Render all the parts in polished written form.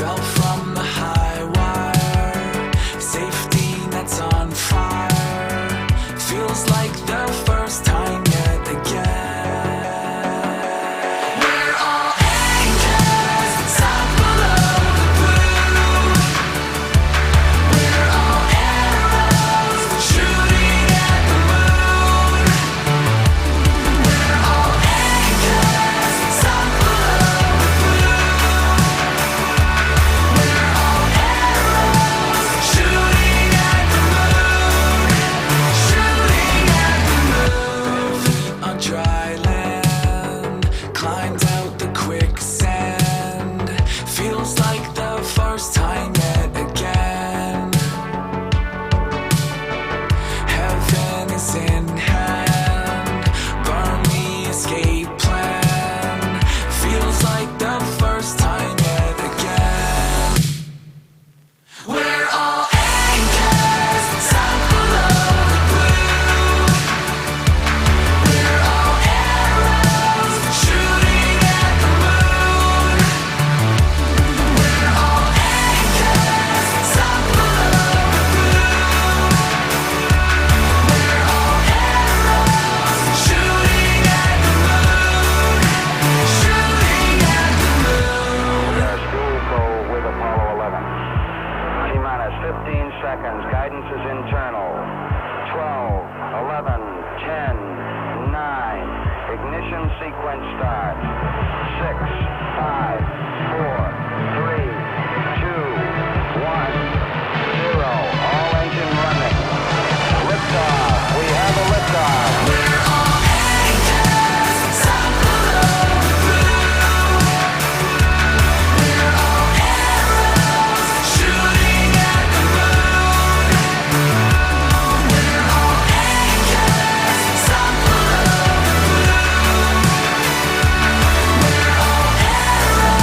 fell from the high wire. Safety nets on fire. Feels like the first time yet again. We're all angels, sunk below the blue. We're all arrows shooting at the moon. We're all angels, sunk below the blue. We're all arrows shooting at the moon. Shooting at the moon. Feet on dry land, climbed out the quicksand. Feels like the first time yet again. Heaven is in hand. Burn the escape plan. Feels like the first time yet again. We're all anchors sunk below the blue. We're all arrows shooting at the moon. We're all anchors sunk below the blue. We're all arrows shooting at the moon. Shooting at the moon. School call with Apollo 11. T-minus 15 seconds. Guidance is internal. 12, 11, 10, 9. Ignition sequence start. 6, 5, 4, 3, 2, 1, 0. All engine running. Liftoff. We have a liftoff. We're all anchors sunk below the blue. We're all arrows shooting at the moon. We're all anchors sunk below the blue. We're all arrows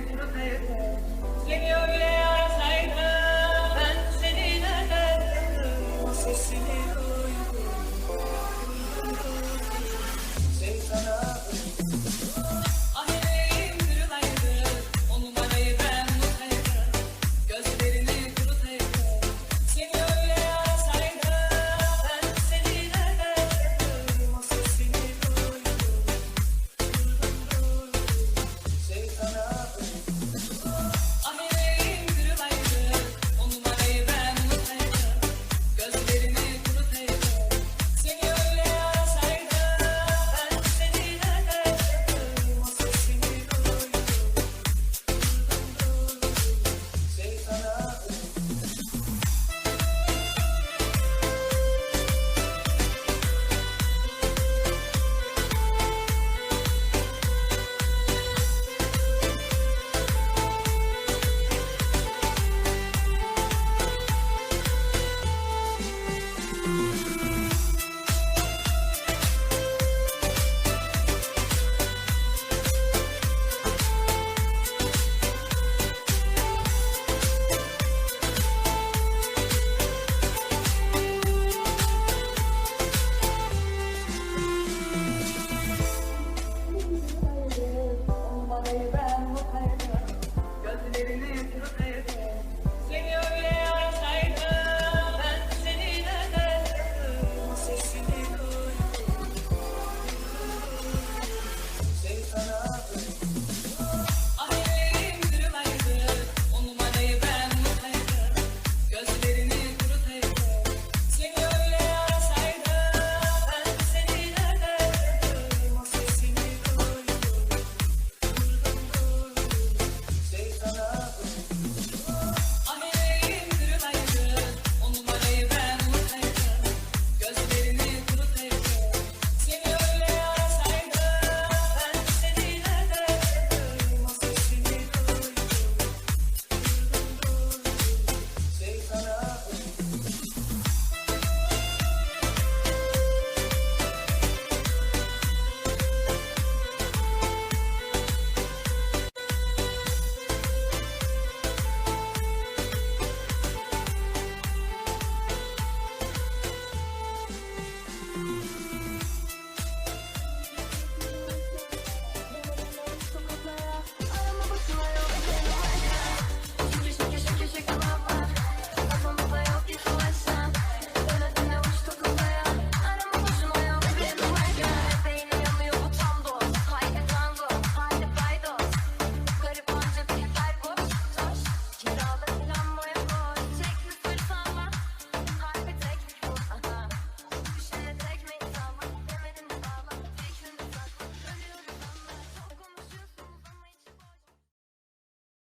뚜루뚜루뚜루. Give me your